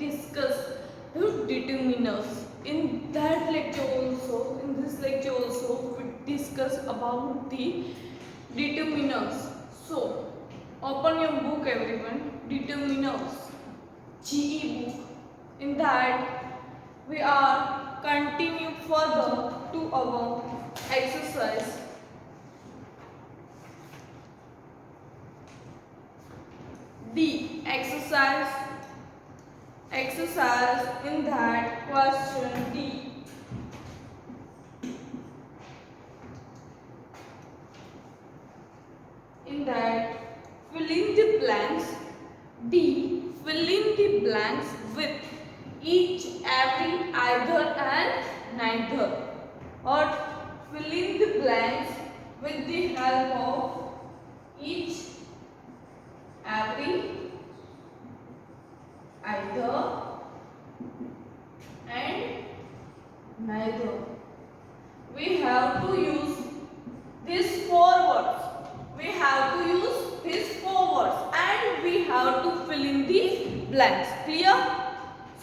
discuss determiners. In that lecture also, in this lecture also, we discuss about the determiners. So, open your book, everyone. Determiners, GE book. In that, we are continue further to our exercise. D. Exercise in that question D. In that, fill in the blanks. D. Fill in the blanks with each, every, either and neither. Or fill in the blanks with the help of each, every, either and neither. We have to use these four words. We have to use these four words and we have to fill in the blanks. Clear?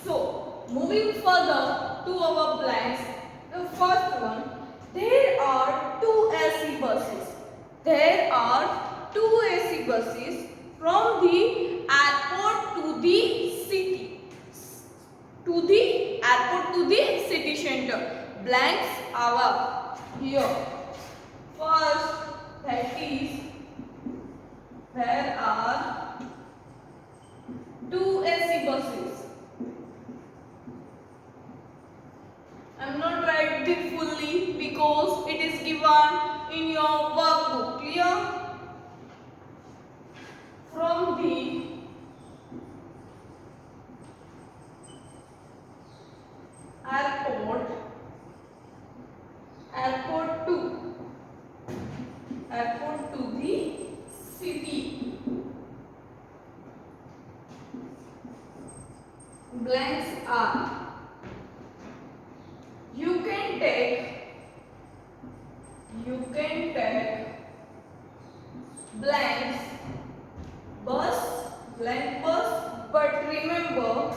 So, moving further to our blanks, the first one, there are two AC buses. There are two AC buses from the airport to the city. To the airport to the city center. Blanks are here. First, that is, there are two AC buses. I am not writing it fully because it is given in your workbook. Clear? From the airport to the city. Blanks are, you can take blanks blank bus, but remember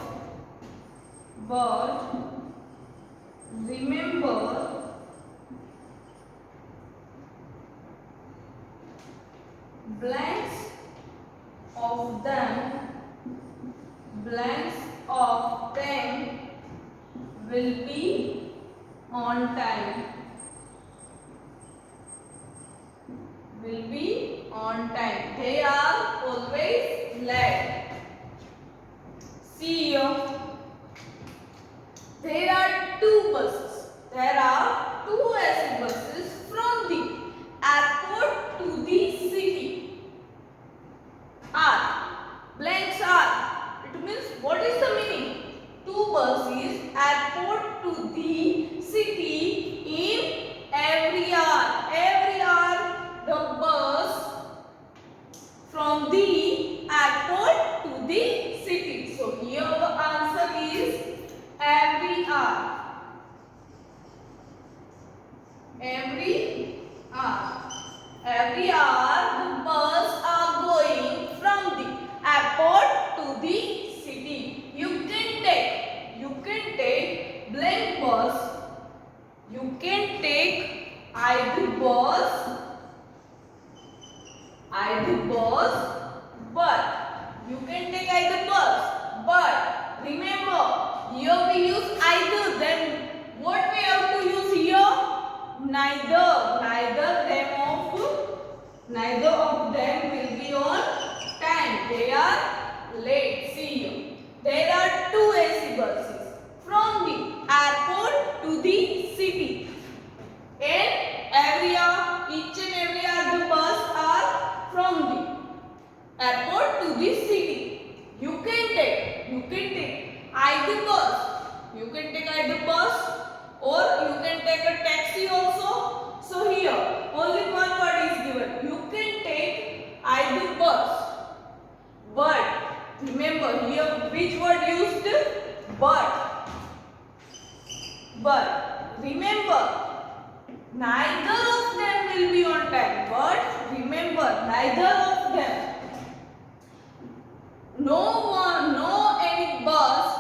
blanks of them will be on time. They are always late. See here. There are two buses. There are two AC buses from the airport to the city. R. Blanks are. It means, what is the meaning? Two buses, airport to the city in every hour. Every hour, the bus from the airport to the city. So here the answer is every hour. Every hour the bus are going from the airport to the city. You can take blank bus. You can take either bus, but you can take either bus. But remember, here we use either. Then what we have to use here? Neither. Neither of them will be on time. They are late. See here. There are two AC buses from the airport to the city. And every hour, each and every hour the bus are from the airport to the city. You can take either bus. You can take either bus or you can take a taxi also. So here only one word is given. You can take either bus. But remember here which word used? But. Remember, neither of them will be on time. But remember, neither of them. No any bus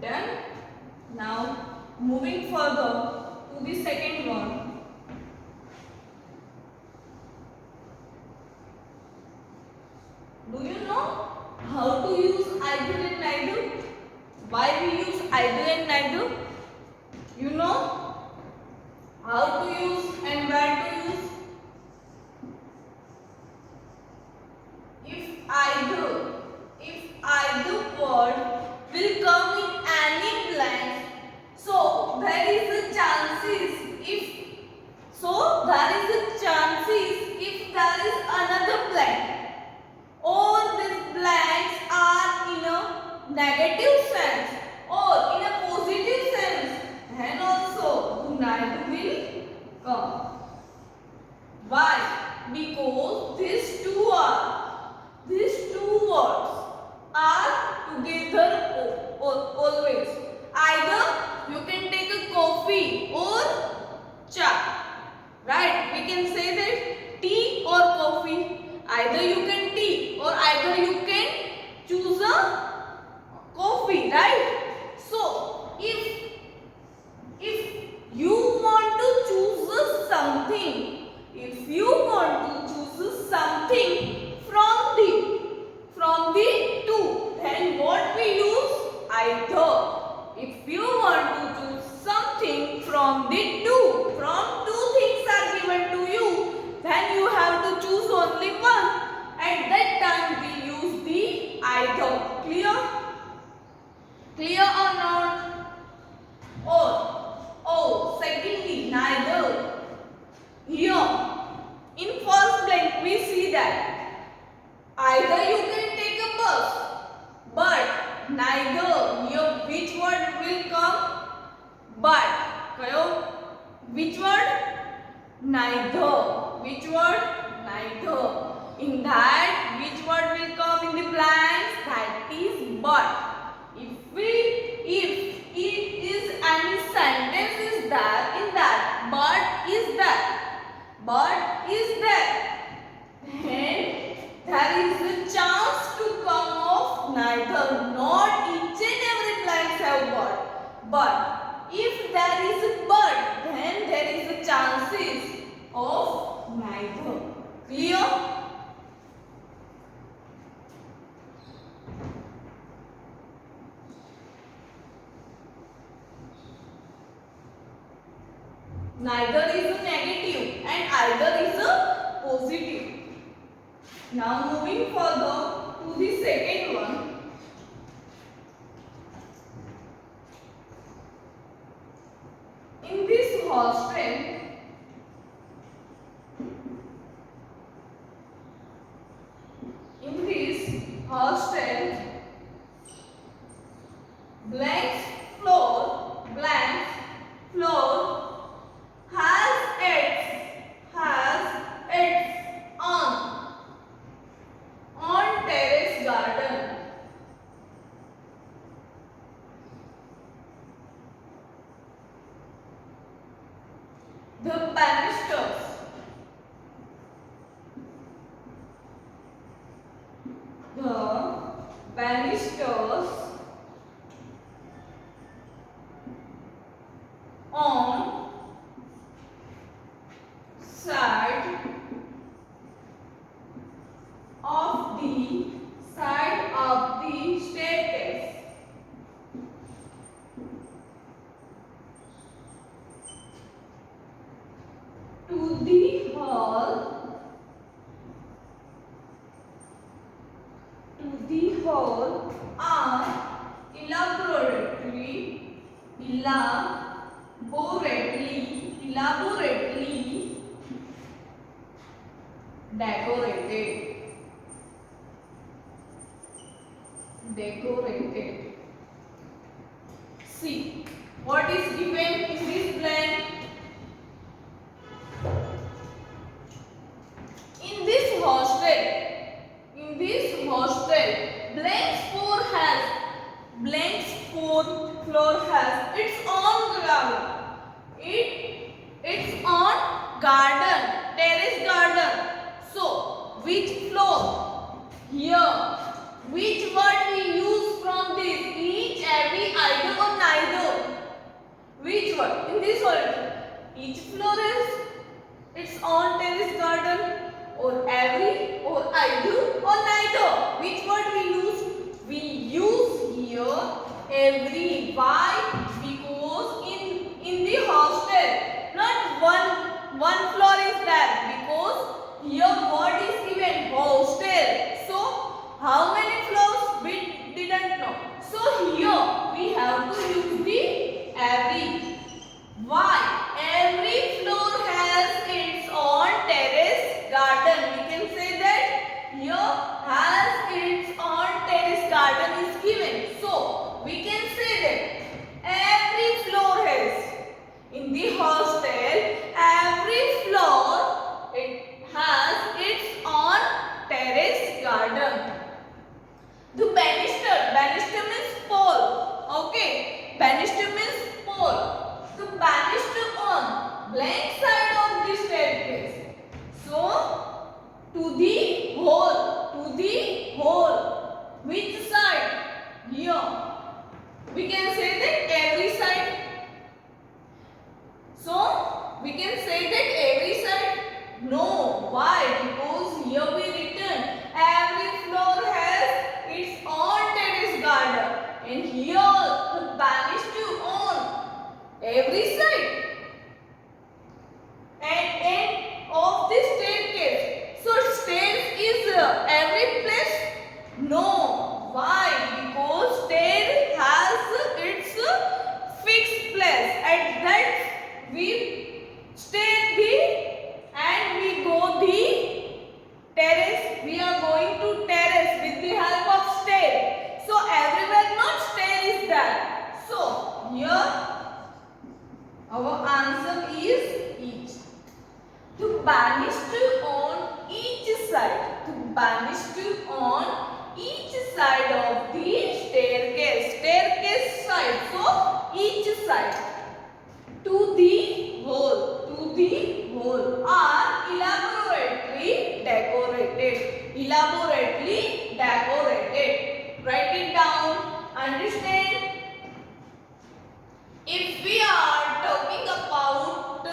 Done. Now moving further to the second one. Do you know how to use either and neither? Why we use either and neither? You know how to use and where to use? If either word will come in any blank, so there is a chances if there is another blank, or these blanks are in a negative sense or in a positive sense, then also neither will come. Why? Because these two words are together always. Either you can take a coffee or cha, right? We can say that tea or coffee. Either you can tea or either you can choose a coffee, right? So if you want to choose something, if you want to choose something from the two, then what we use? Either. If you want to choose something from the two things are given to you, then you have to choose only one. At that time we use the either. Clear or not? Or secondly, neither. Here in first blank we see that either you can take a bus, but neither. Here which word will come? But. Kayo? Which word? Neither. Which word? Neither. In that, which word will come in the blanks? That is but. If it is any sentence is there, in that but is there, then there is a chance to come of neither. Not each and every blanks have but if there is a but, then there is a chances of neither. Clear? Neither is a negative and either is a positive. Now moving further to the second one. In this hostel, blank floor has its on terrace garden. The banisters on side of the staircase to the hall are elaborately decorated. See what is given in this blank. In this hostel, blank floor has its own ground. Its own garden, terrace garden. So which floor? Here, which word we use from this? Each, every, either Which one? In this one. Each floor has its own terrace garden, or every, or either, or neither. Which word we use? We use here every. Why? Because in the hostel, not one floor is there. Because here word is given hostel. So how many floors we didn't know. So here we have to use the every. Why? Every floor has its own terrace garden. We can say that here has its own terrace garden is given. So we can say that every floor has. In the hostel, every floor it has its own terrace garden. The banister. Banister means pole. Okay. Banister means pole. The banister on blank side of the staircase. So to the hole. To the hole. Which side? Here. We can say that every side. So we can say that every side. No. Why? Because here we written every floor has its own terrace garden, and here the banister on every side and end of the staircase. So stairs is every place? No. Why? Because stair has its fixed place. At that we stay the and we go the terrace. We are going to terrace with the help of stair. So everywhere not stair is there. So here our answer is each. To banister on each side. To banister on each side of the staircase. Staircase side. So each side. To the hole. To the hole are elaborately decorated. Elaborately decorated. Write it down. Understand? If we are talking about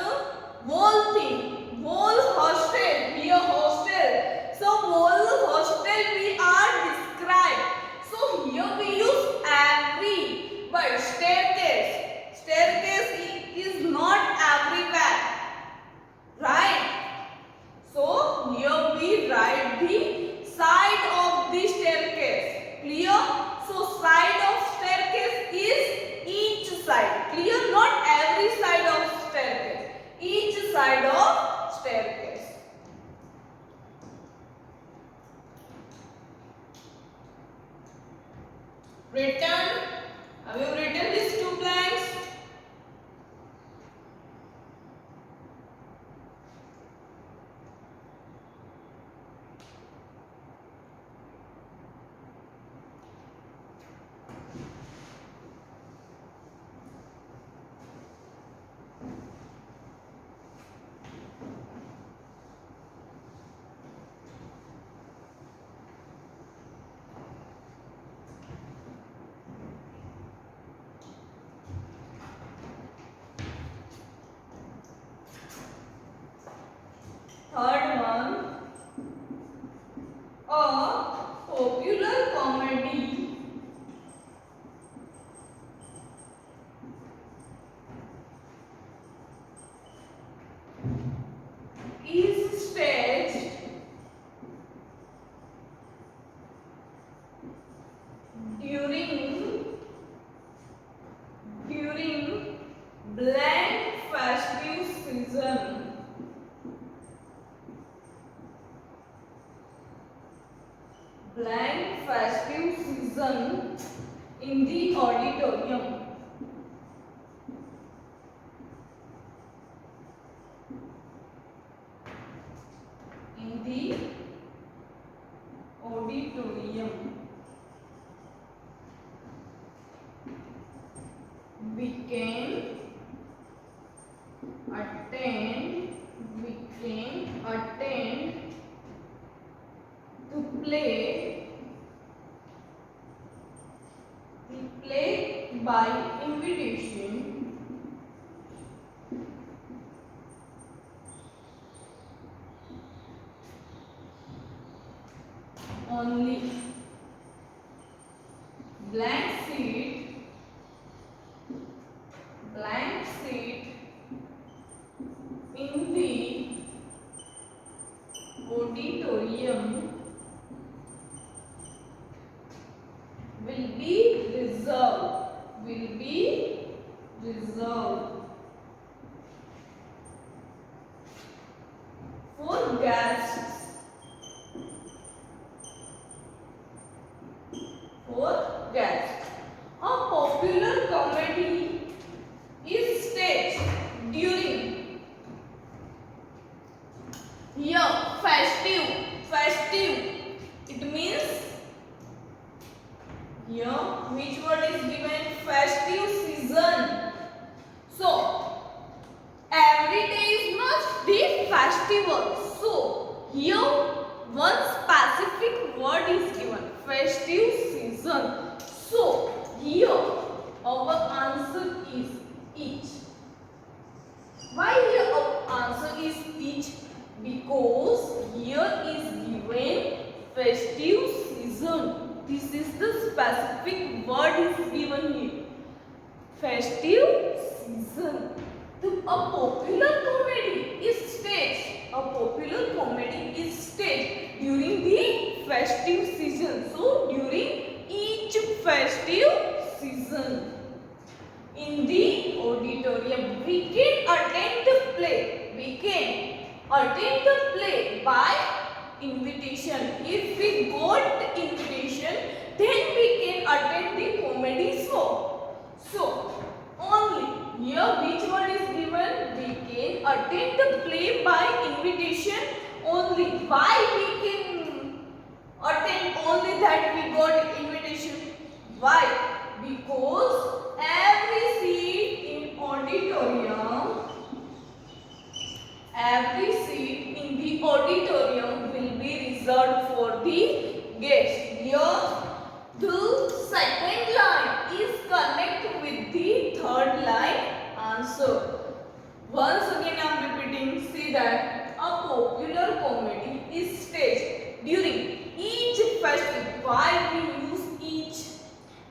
whole thing, whole hostel, here hostel. So whole hostel we are described. So here we use every, but staircase. Staircase is not everywhere, right? So here we write the side of the staircase. Clear? So side of staircase is each side. Clear? Not every side of staircase. Each side of staircase. Written. Have you written these two blanks? Third one, a popular comedy is staged during blank festive season. Blank festive season in the auditorium. In the auditorium. We can attend to play by invitation blank seat, blank seat in the auditorium will be reserved, will be reserved for guests, for guests. A popular comedy is staged during here festive. It means here which word is given? Festive season. So every day is not the festival. So here one specific word is given, festive season. So here our answer is each. Why here our answer is each? Because here is given festive season. This is the specific word is given here. Festive season. A popular comedy is staged. A popular comedy is staged during the festive season. So during each festive season, in the auditorium, we can attend the play. We can attend the play by invitation. If we got invitation, then we can attend the comedy show. So only here which word is given? We can attend the play by invitation only. Why we can attend only that we got invitation? Why? Because every seat in auditorium, every seat in the auditorium will be reserved for the guests. Here the second line is connected with the third line answer. Once again I am repeating, see that a popular comedy is staged during each festival. Why we use each?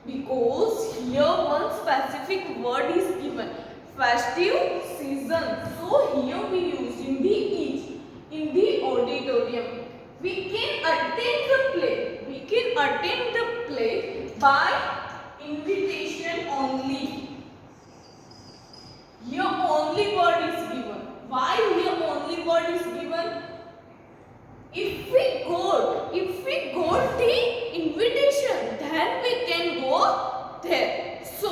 Because here one specific word is given, festive season. So here we use in the each, in the auditorium. We can attend the play. We can attend the play by invitation only. Here only word is given. Why here only word is given? If we got the invitation, then we can go there. So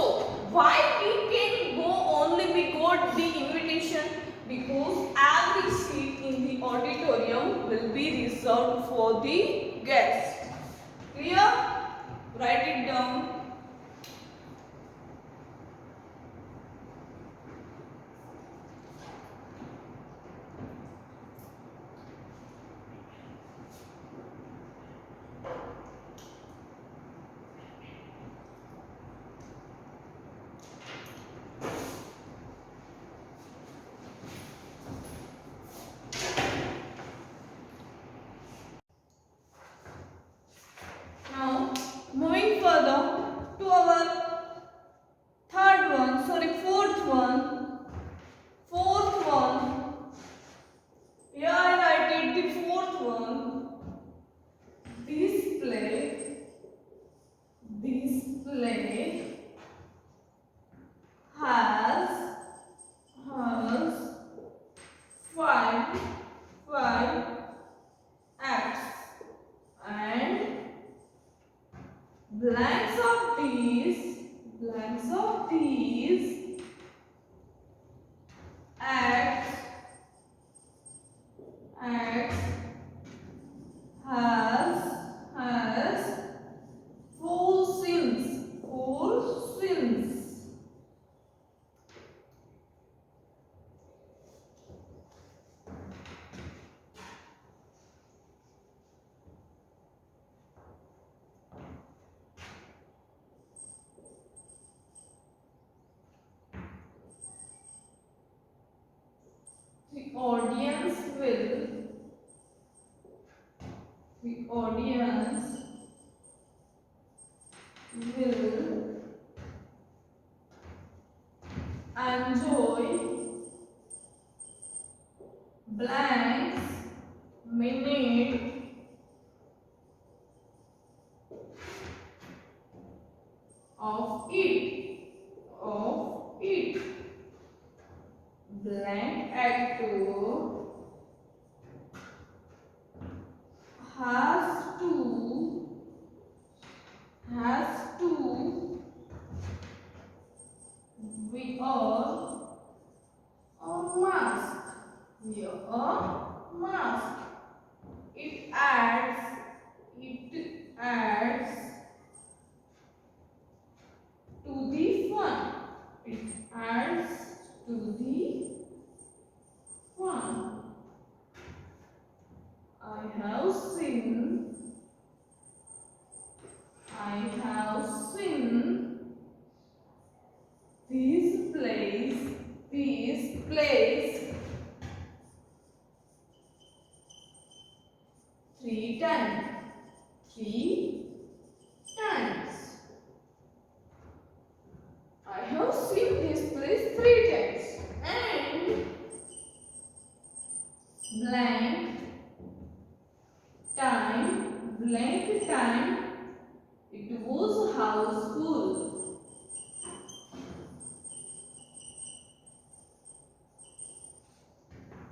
why we can go only we got the invitation? Because every seat in the auditorium will be reserved for the guests. Clear? Write it down. Now, moving further to our fourth one. Here I write it the fourth one. Display has five acts, and blanks of these acts has four scenes. The audience will of it. Blank actor has to wear a mask. Wear a mask. It adds to the fun. It adds to the fun. I have seen this place three times. I have seen this place 3 times. And blank time, it was houseful.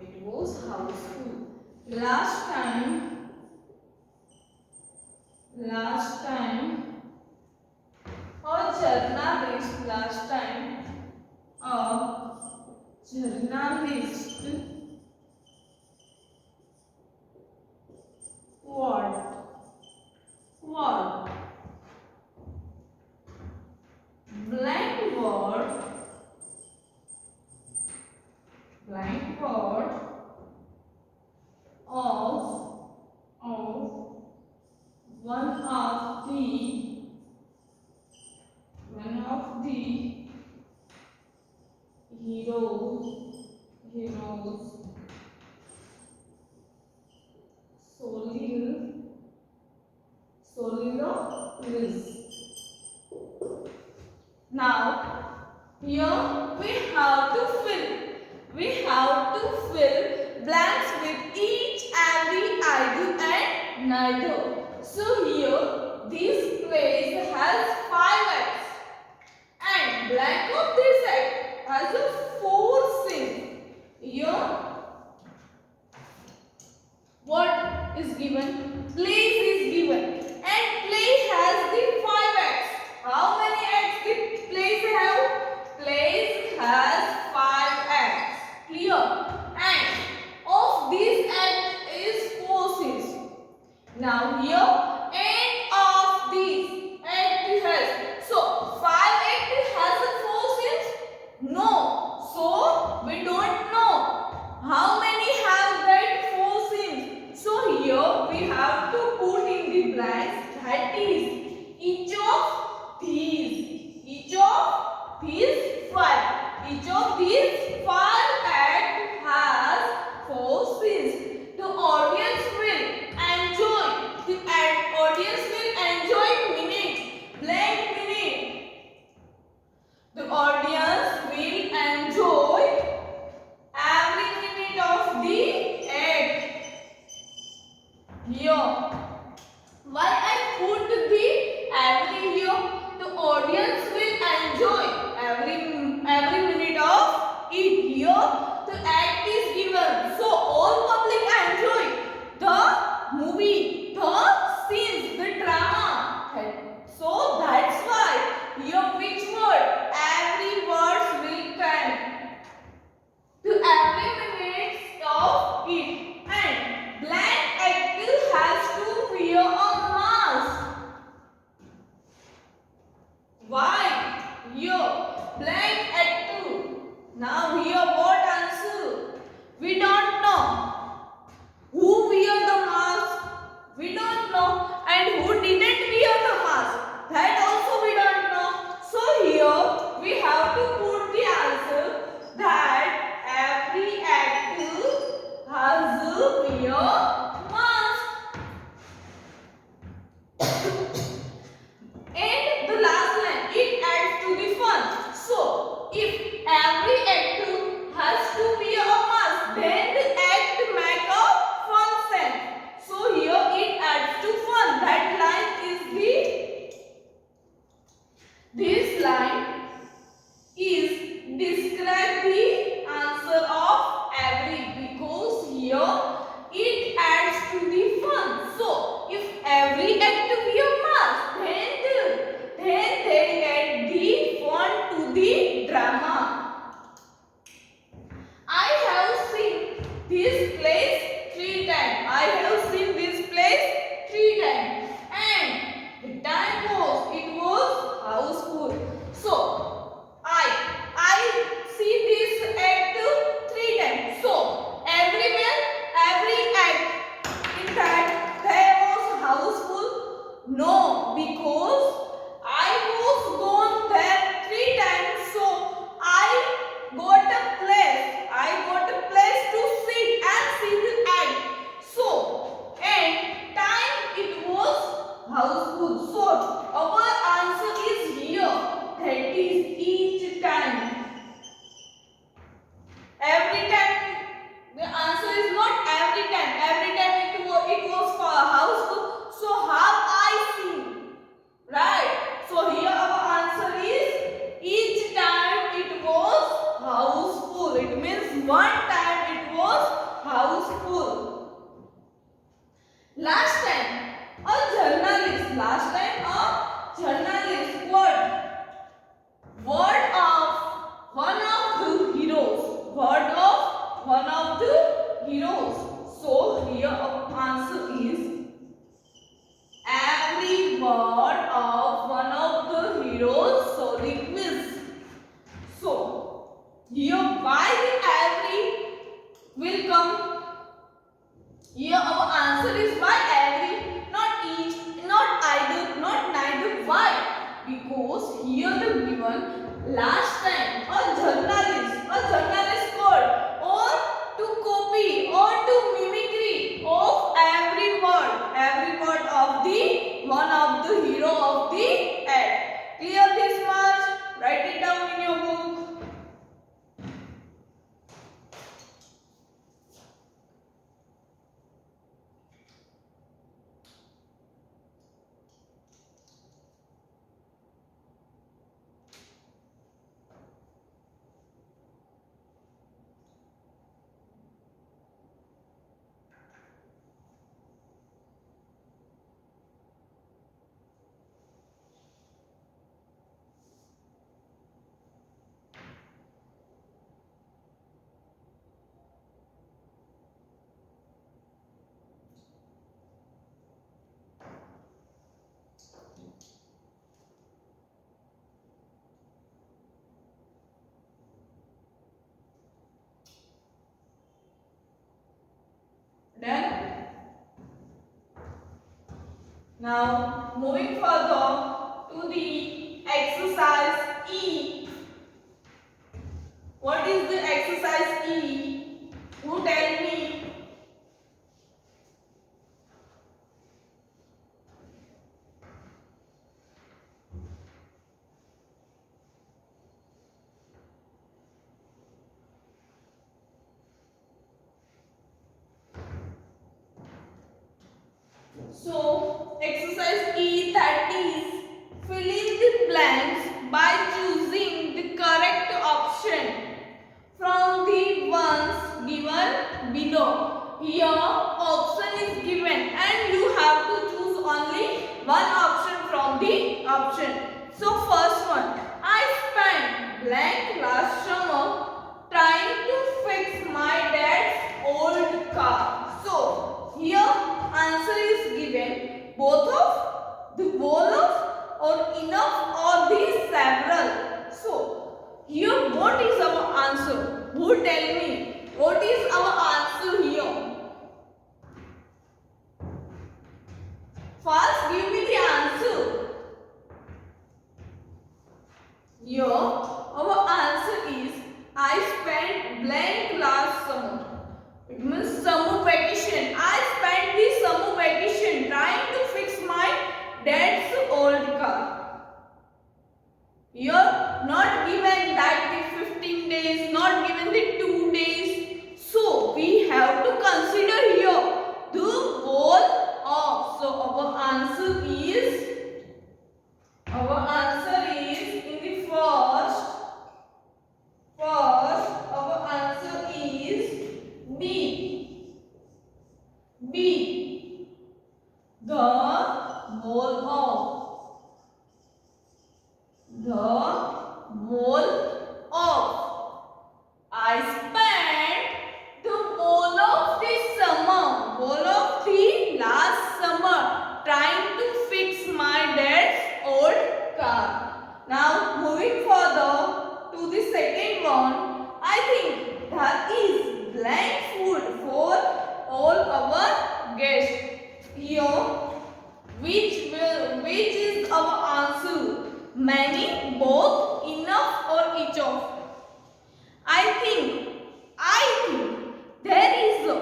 It was houseful. Last time, a journalist, what? Blackboard of one of the heroes soliloquies. Now here we have to fill blanks with each, every, either and neither. So here this place has 5 eggs and blank of this egg has a 4 sing. Here what is given? Place is given and place has the 5 eggs. How many eggs did place have? Place has 5 eggs. Clear? And of these eggs is 4 sins. Now here end of these egg has. So 5 eggs has a 4 sins? No. So we don't know how many have that 4 sins. So here we have to put given last time a journalist called or to copy or to mimicry of every word of the one of the hero of the ad. Clear this much? Write it down in your book. Done? Now moving further to the exercise E. What is the exercise E? Who tell me? So, exercise E, that is fill in the blanks by choosing the correct option from the ones given below. Here option is given and you have to choose only one option from the option. So first one, I spent blank last summer trying to fix my dad's old car. So here answer is given both of the whole of or enough or the several. So here what is our answer? Who tell me what is our answer here? First give me the answer. Here our answer is I spent blank last summer. It means summer vacation. I spent the summer vacation trying to fix my dad's old car. Here not given that the 15 days, not given the 2 days. So we have to consider here the whole of. So our answer is in the first our answer is B. The whole of. I spent the whole of the last summer trying to fix my dad's old car. Now moving further to the second one, I think that is blank food for all our guests. Here, which is our answer? Many, both, enough or each of? I think there is a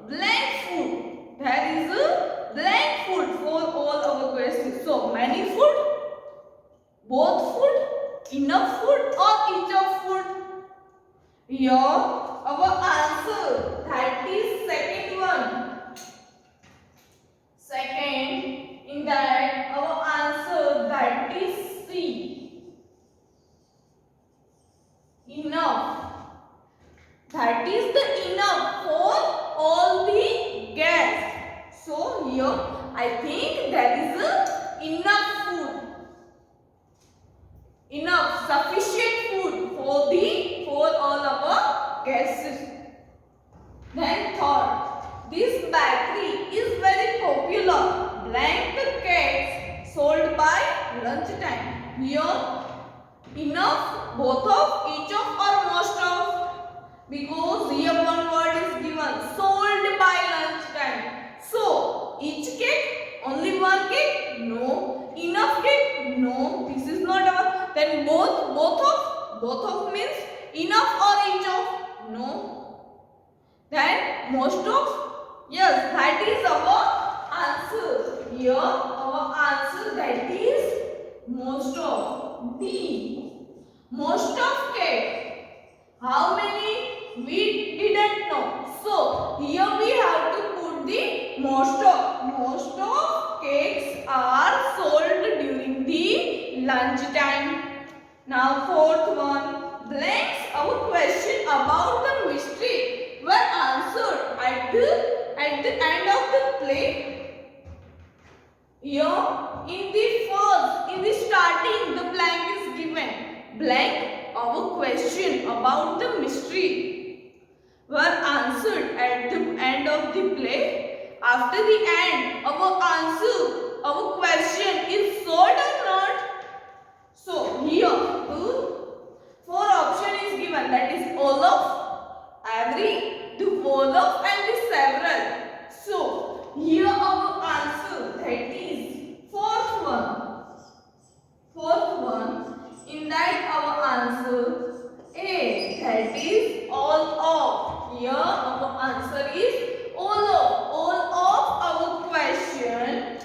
blank food. There is a blank food for all our questions. So many food, both food, enough food or each of food? Here our answer, that is second one. Second, in that our answer, that is C. Enough. That is the enough for all the guests. So here I think there is a enough food. Enough, sufficient food for all our guests. Then third, this bakery is very popular. Blank the cakes sold by lunchtime. Here enough, both of, each of or most of, because here one word is given, sold by lunchtime. So each cake, only one cake? No. Enough cake? No. This is not our. Then both of means enough or each of? No. Then most of? Yes, that is our answer. Here our answer, that is most of. D. Most of cake. How many? We didn't know. So here we have to put the most of. Most of cakes are sold during the lunch time. Now fourth one. Blanks. Our question about the mystery were answered at the end of the play. Here in the starting, the blank is given. Blank, our question about the mystery were answered at the end of the play. After the end, our question is solved or not? So here, four option is given, that is all of, every, the whole of and the several. So here our answer, that is fourth one. Fourth one. In that our answer A, that is all of. Here our answer is all of. All of our question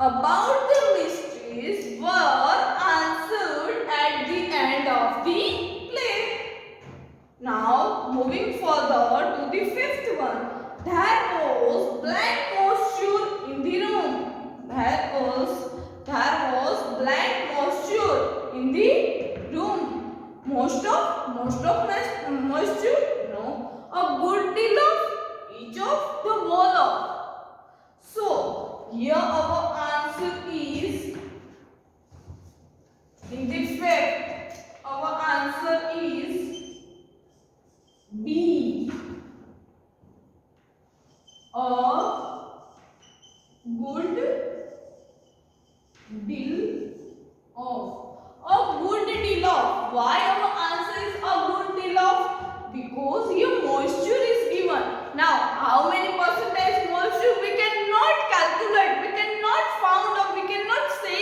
about the mysteries were answered at the end of the play. Now moving further to the fifth one. There was blank moisture in the room. There was blank moisture in the room. Most of moisture? No. A good deal of, each of, the whole of. So here our answer is, in the fifth, our answer is B. A good deal of. A good deal of. Why our answer is a good deal of? Because here moisture is given. Now, how many percentage moisture? We cannot calculate. We cannot found, or we cannot say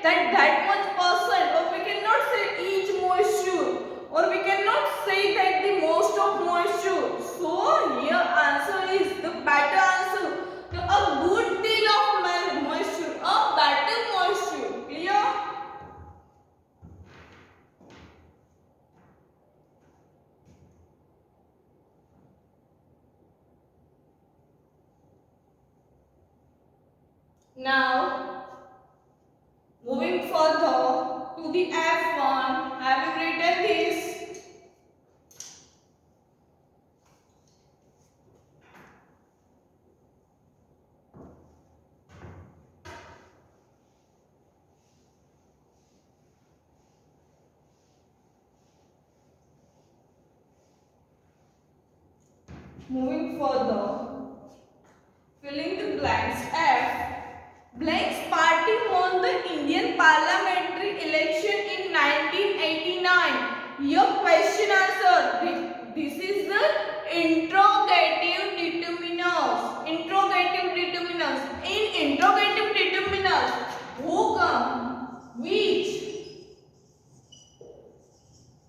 that much percent, or we cannot say each moisture, or we cannot say that the most of moisture. So here answer is the better answer. A good deal of moisture, a better moisture. Clear? Now, moving further to the F1, have you written this? Moving further, filling the blanks. F. Blanks party won the Indian parliamentary election in 1989. Your question answer. This is the interrogative determiners. Interrogative determiners. In interrogative determiners, who come? Which?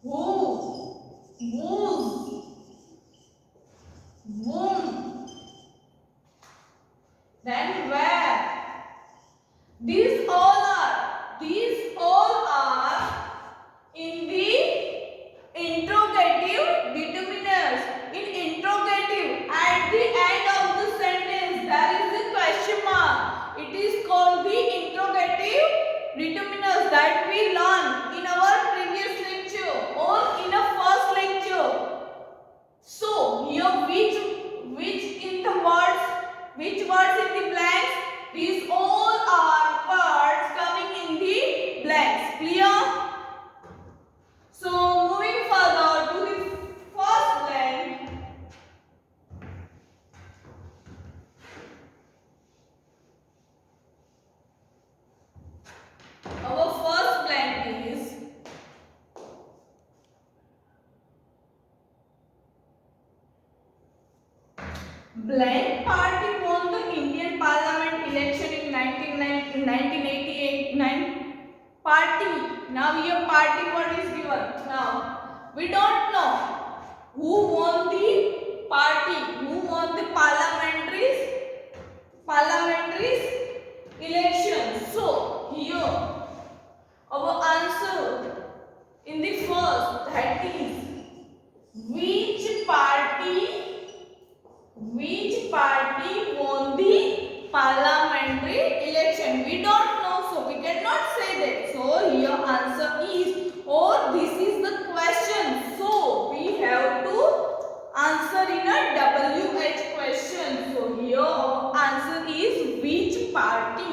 Who? Whose? Whom? Then where? These all are in the interrogative determiners. In interrogative, at the end of the sentence, there is a question mark. It is called the interrogative determiners that we learned in our previous lecture or in a first lecture. So here which words in the blanks? These all are words coming in the blanks. Clear? So moving further to the first blank. Our first blank is blank party won the Indian Parliament election in 1988. Party. Now here party word is given. Now we don't know who won the party, who won the parliamentaries election. So here our answer in the first, that is which party won the parliamentary election. We don't know, so we cannot say that. So here answer is, or this is the question, so we have to answer in a WH question. So here our answer is which party.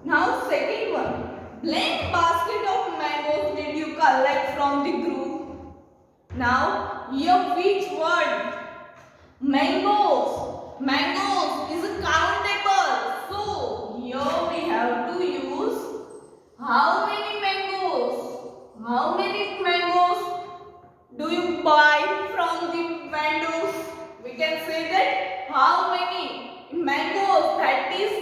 Now second one, blank basket of mangoes did you collect from the group? Now here which word? Mangoes. Mangoes is countable. So here we have to use how many mangoes? How many mangoes do you buy from the vendors? We can say that how many mangoes, that is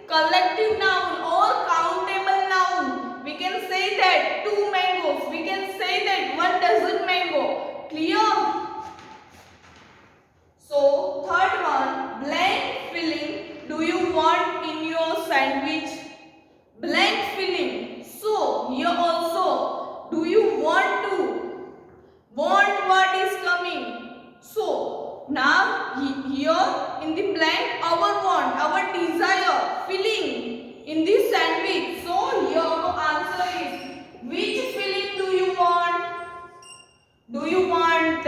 collective noun or countable noun. We can say that 2 mangoes. We can say that 1 dozen mango. Clear? So third one, blank filling do you want in your sandwich? Blank filling. So here also, do you want to? Want word is coming. So now here in the blank our want, our desire, filling in this sandwich. So here our answer is, which filling do you want? Do you want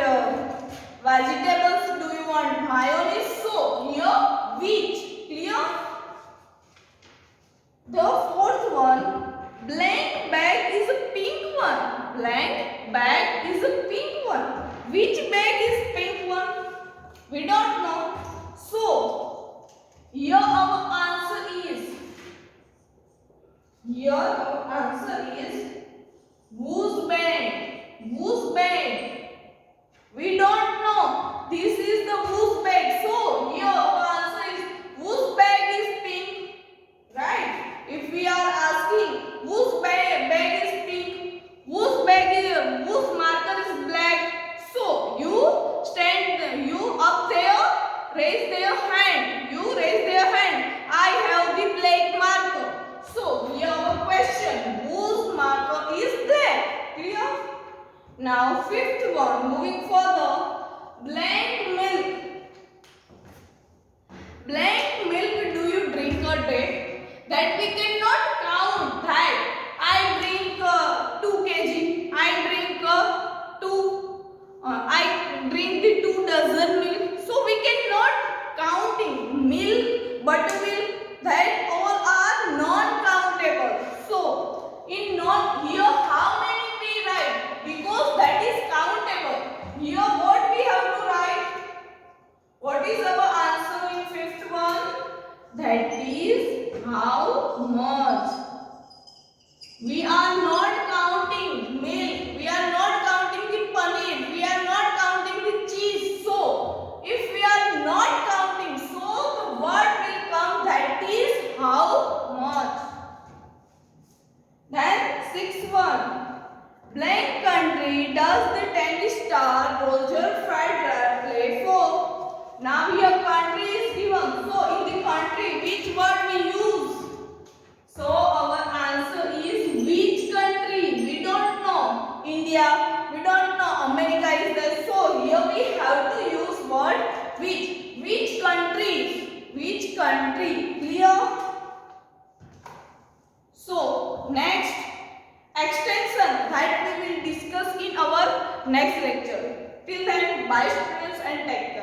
vegetables? Do you want mayonnaise? So here which? Clear? The fourth one, blank bag is a pink one. Blank bag is a pink one. Which bag is pink one? We don't know. So here our answer is, whose bag? Whose bag? We don't know. This is the whose bag. So here our answer is, whose bag is pink? Right? If we are asking whose bag is pink, whose marker is black. So you stand, you up there, raise their hand. You raise their hand. I have the black marker. So here our question, whose marker is black? Clear? Now fifth one, moving further, blank milk. Blank milk do you drink a day? That we cannot count that I drink 2 kg, I drink the 2 dozen milk. So we cannot counting milk, buttermilk, that all are non-countable. So in non, here how many we write? Because that is countable. Here what we have to write? What is our answer in fifth one? That is how much. We are not counting milk. We are not counting the paneer. We are not counting the cheese. So if we are not counting, so the word will come, that is how much. Then sixth one, blank country does the tennis star Roger Federer play for? Now here country is given. So in the country, which word we use? So our answer is which country? We don't know. India, we don't know. America is there. So here we have to use word which. Which country? Which country? Clear? So next, extension, that we will discuss in our next lecture. Till then, bye students and take care.